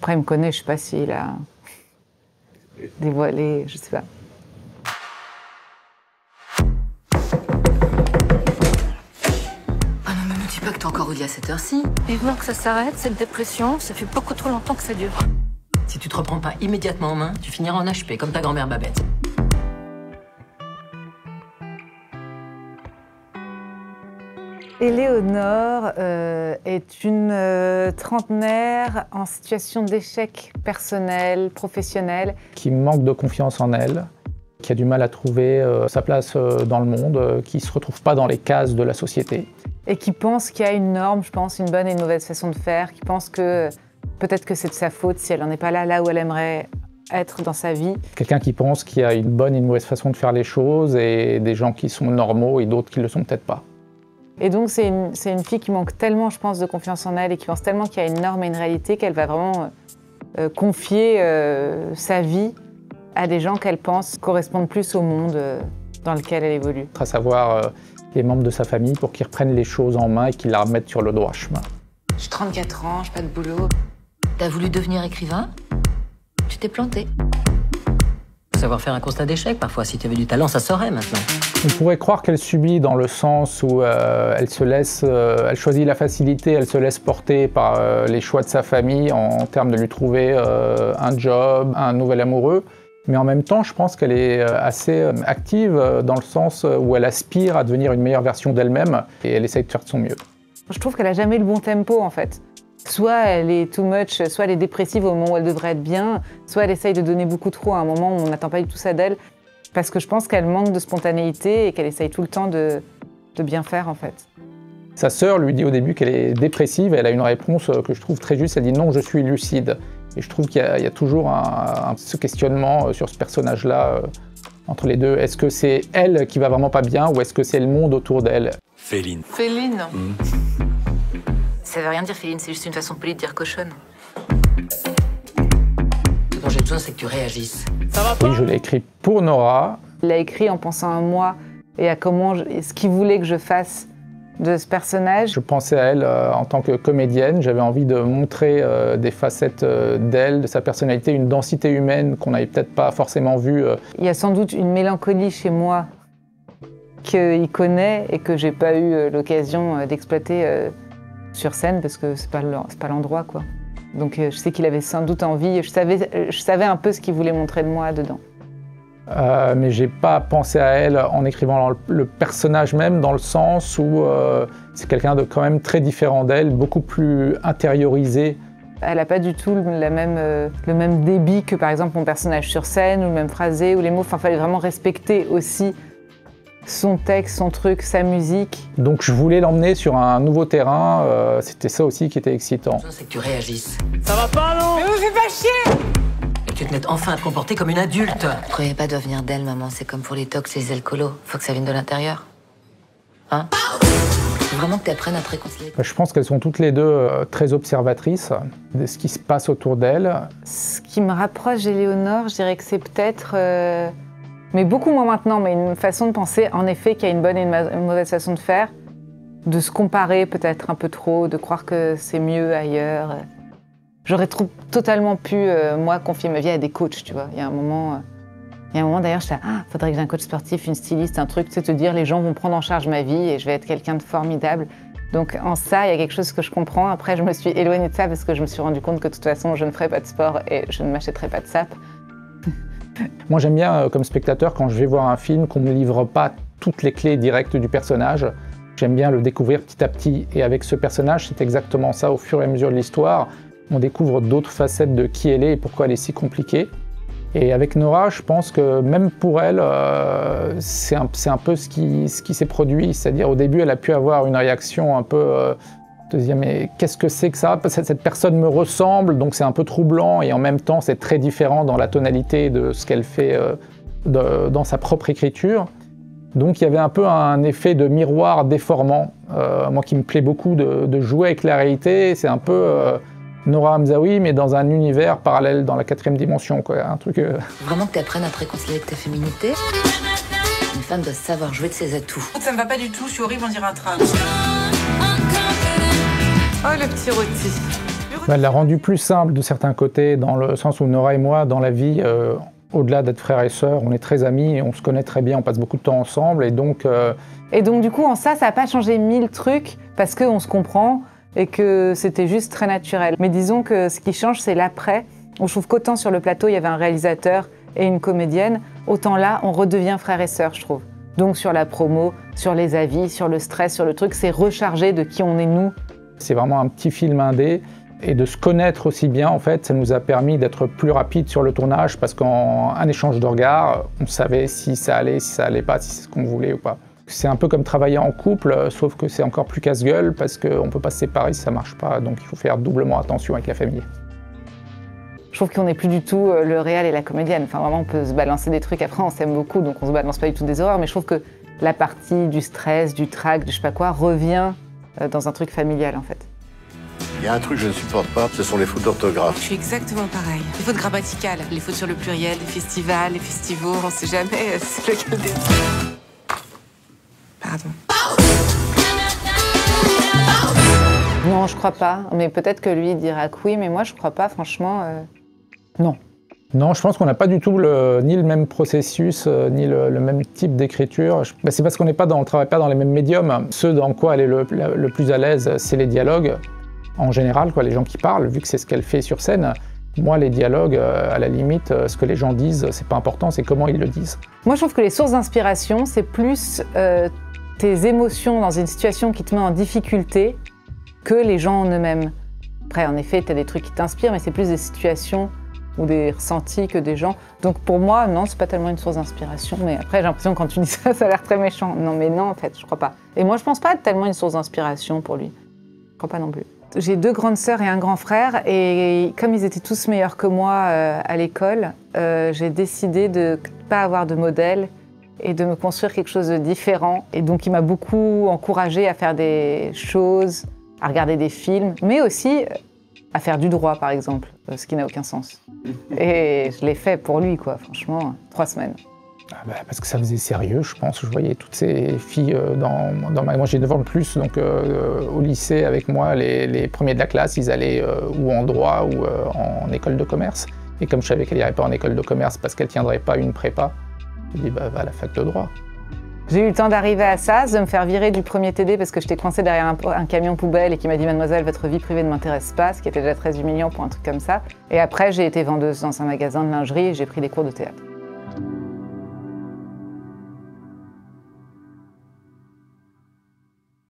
Après, il me connaît, je sais pas s'il a dévoilé, je sais pas. Ah non, mais me dis pas que t'es encore au lit à cette heure-ci. Vivement que ça s'arrête, cette dépression, ça fait beaucoup trop longtemps que ça dure. Si tu te reprends pas immédiatement en main, tu finiras en HP, comme ta grand-mère Babette. Éléonore est une trentenaire en situation d'échec personnel, professionnel. Qui manque de confiance en elle, qui a du mal à trouver sa place dans le monde, qui ne se retrouve pas dans les cases de la société. Et qui pense qu'il y a une norme, je pense, une bonne et une mauvaise façon de faire, qui pense que peut-être que c'est de sa faute si elle n'en est pas là où elle aimerait être dans sa vie. Quelqu'un qui pense qu'il y a une bonne et une mauvaise façon de faire les choses et des gens qui sont normaux et d'autres qui ne le sont peut-être pas. Et donc c'est une fille qui manque tellement, je pense, de confiance en elle et qui pense tellement qu'il y a une norme et une réalité qu'elle va vraiment confier sa vie à des gens qu'elle pense correspondent plus au monde dans lequel elle évolue. À savoir les membres de sa famille pour qu'ils reprennent les choses en main et qu'ils la remettent sur le droit chemin. J'ai 34 ans, j'ai pas de boulot. T'as voulu devenir écrivain? Tu t'es planté. Faut savoir faire un constat d'échec, parfois. Si tu avais du talent, ça saurait maintenant. On pourrait croire qu'elle subit dans le sens où elle choisit la facilité, elle se laisse porter par les choix de sa famille en termes de lui trouver un job, un nouvel amoureux. Mais en même temps, je pense qu'elle est assez active dans le sens où elle aspire à devenir une meilleure version d'elle-même et elle essaye de faire de son mieux. Je trouve qu'elle n'a jamais le bon tempo, en fait. Soit elle est too much, soit elle est dépressive au moment où elle devrait être bien, soit elle essaye de donner beaucoup trop à un moment où on n'attend pas du tout ça d'elle. Parce que je pense qu'elle manque de spontanéité et qu'elle essaye tout le temps de bien faire, en fait. Sa sœur lui dit au début qu'elle est dépressive et elle a une réponse que je trouve très juste. Elle dit « non, je suis lucide ». Et je trouve qu'il y a toujours ce questionnement sur ce personnage-là entre les deux. Est-ce que c'est elle qui va vraiment pas bien ou est-ce que c'est le monde autour d'elle? Féline. Féline. Ça veut rien dire, Féline, c'est juste une façon polie de dire cochonne. Ce dont j'ai besoin, c'est que tu réagisses. Oui, je l'ai écrit pour Nora. Il l'a écrit en pensant à moi et à ce qu'il voulait que je fasse de ce personnage. Je pensais à elle en tant que comédienne. J'avais envie de montrer des facettes d'elle, de sa personnalité, une densité humaine qu'on n'avait peut-être pas forcément vue. Il y a sans doute une mélancolie chez moi qu'il connaît et que j'ai pas eu l'occasion d'exploiter sur scène parce que c'est pas l'endroit, quoi. Donc je sais qu'il avait sans doute envie, je savais un peu ce qu'il voulait montrer de moi dedans. Mais j'ai pas pensé à elle en écrivant le personnage même, dans le sens où c'est quelqu'un de quand même très différent d'elle, beaucoup plus intériorisé. Elle n'a pas du tout le même débit que par exemple mon personnage sur scène, ou le même phrasé, ou les mots. Enfin, il fallait vraiment respecter aussi son texte, son truc, sa musique. Donc je voulais l'emmener sur un nouveau terrain, c'était ça aussi qui était excitant. C'est que tu réagisses. Ça va pas, non? Mais vous faites pas chier! Et que tu te mettes enfin à te comporter comme une adulte. Vous croyez pas doit venir d'elle, maman. C'est comme pour les tox et les alcoolos. Faut que ça vienne de l'intérieur. Hein? Faut vraiment que tu apprennes à te réconcilier. Je pense qu'elles sont toutes les deux très observatrices de ce qui se passe autour d'elles. Ce qui me rapproche d'Éléonore, je dirais que c'est peut-être, mais beaucoup moins maintenant, mais une façon de penser, en effet, qu'il y a une bonne et une mauvaise façon de faire, de se comparer peut-être un peu trop, de croire que c'est mieux ailleurs. J'aurais totalement pu, moi, confier ma vie à des coachs, tu vois. Il y a un moment d'ailleurs, je disais, faudrait que j'ai un coach sportif, une styliste, un truc, tu sais, te dire, les gens vont prendre en charge ma vie et je vais être quelqu'un de formidable. Donc en ça, il y a quelque chose que je comprends. Après, je me suis éloignée de ça parce que je me suis rendu compte que de toute façon, je ne ferais pas de sport et je ne m'achèterais pas de sape. Moi, j'aime bien, comme spectateur, quand je vais voir un film, qu'on ne me livre pas toutes les clés directes du personnage. J'aime bien le découvrir petit à petit. Et avec ce personnage, c'est exactement ça. Au fur et à mesure de l'histoire, on découvre d'autres facettes de qui elle est et pourquoi elle est si compliquée. Et avec Nora, je pense que même pour elle, c'est un peu ce qui s'est produit. C'est-à-dire, au début, elle a pu avoir une réaction un peu de se dire « mais qu'est-ce que c'est que ça? Cette personne me ressemble, donc c'est un peu troublant. » Et en même temps, c'est très différent dans la tonalité de ce qu'elle fait dans sa propre écriture. Donc il y avait un peu un effet de miroir déformant. Moi qui me plaît beaucoup de jouer avec la réalité, c'est un peu Nora Hamzaoui, mais dans un univers parallèle, dans la 4e dimension, quoi. Un truc. Faut vraiment que tu apprennes à te réconcilier avec ta féminité. Une femme doit savoir jouer de ses atouts. Ça me va pas du tout, je suis horrible, on dirait un train. Oh, le petit rôti. Elle l'a rendu plus simple de certains côtés, dans le sens où Nora et moi, dans la vie, au-delà d'être frères et sœurs, on est très amis et on se connaît très bien, on passe beaucoup de temps ensemble. Et donc du coup, en ça n'a pas changé 1000 trucs parce qu'on se comprend et que c'était juste très naturel. Mais disons que ce qui change, c'est l'après. Je trouve qu'autant sur le plateau, il y avait un réalisateur et une comédienne, autant là, on redevient frères et sœurs, je trouve. Donc sur la promo, sur les avis, sur le stress, sur le truc, c'est rechargé de qui on est nous. C'est vraiment un petit film indé. Et de se connaître aussi bien, en fait, ça nous a permis d'être plus rapide sur le tournage parce qu'en un échange de regards, on savait si ça allait pas, si c'est ce qu'on voulait ou pas. C'est un peu comme travailler en couple, sauf que c'est encore plus casse-gueule parce qu'on ne peut pas se séparer si ça marche pas, donc il faut faire doublement attention avec la famille. Je trouve qu'on n'est plus du tout le réal et la comédienne. Enfin, vraiment, on peut se balancer des trucs. Après, on s'aime beaucoup, donc on se balance pas du tout des horreurs. Mais je trouve que la partie du stress, du trac, de je sais pas quoi, revient dans un truc familial, en fait. Il y a un truc que je ne supporte pas, ce sont les fautes d'orthographe. Je suis exactement pareil. Les fautes grammaticales, les fautes sur le pluriel, les festivals, les festivals, on sait jamais c'est lequel des... Pardon. Non, je crois pas. Mais peut-être que lui dira que oui, mais moi je crois pas, franchement, non. Non, je pense qu'on n'a pas du tout ni le même processus, ni le même type d'écriture. C'est parce qu'on ne travaille pas dans les mêmes médiums. Ce dans quoi elle est le plus à l'aise, c'est les dialogues. En général, les gens qui parlent, vu que c'est ce qu'elle fait sur scène, moi, les dialogues, à la limite, ce que les gens disent, c'est pas important, c'est comment ils le disent. Moi, je trouve que les sources d'inspiration, c'est plus tes émotions dans une situation qui te met en difficulté que les gens en eux-mêmes. Après, en effet, tu as des trucs qui t'inspirent, mais c'est plus des situations ou des ressentis que des gens. Donc pour moi, non, c'est pas tellement une source d'inspiration, mais après, j'ai l'impression que quand tu dis ça, ça a l'air très méchant. Non, mais non, en fait, je crois pas. Et moi, je pense pas être tellement une source d'inspiration pour lui. Je crois pas non plus. J'ai 2 grandes sœurs et un grand frère, et comme ils étaient tous meilleurs que moi à l'école, j'ai décidé de ne pas avoir de modèle et de me construire quelque chose de différent. Et donc il m'a beaucoup encouragée à faire des choses, à regarder des films, mais aussi à faire du droit, par exemple, ce qui n'a aucun sens. Et je l'ai fait pour lui, quoi, franchement, 3 semaines. Parce que ça faisait sérieux, je pense. Je voyais toutes ces filles Moi, j'ai 9 ans de plus, donc au lycée, avec moi, les premiers de la classe, ils allaient ou en droit ou en école de commerce. Et comme je savais qu'elle n'irait pas en école de commerce parce qu'elle ne tiendrait pas une prépa, j'ai dit, va à la fac de droit. J'ai eu le temps d'arriver à ça, de me faire virer du premier TD parce que j'étais coincée derrière un camion poubelle et qui m'a dit « Mademoiselle, votre vie privée ne m'intéresse pas », ce qui était déjà très humiliant pour un truc comme ça. Et après, j'ai été vendeuse dans un magasin de lingerie et j'ai pris des cours de théâtre.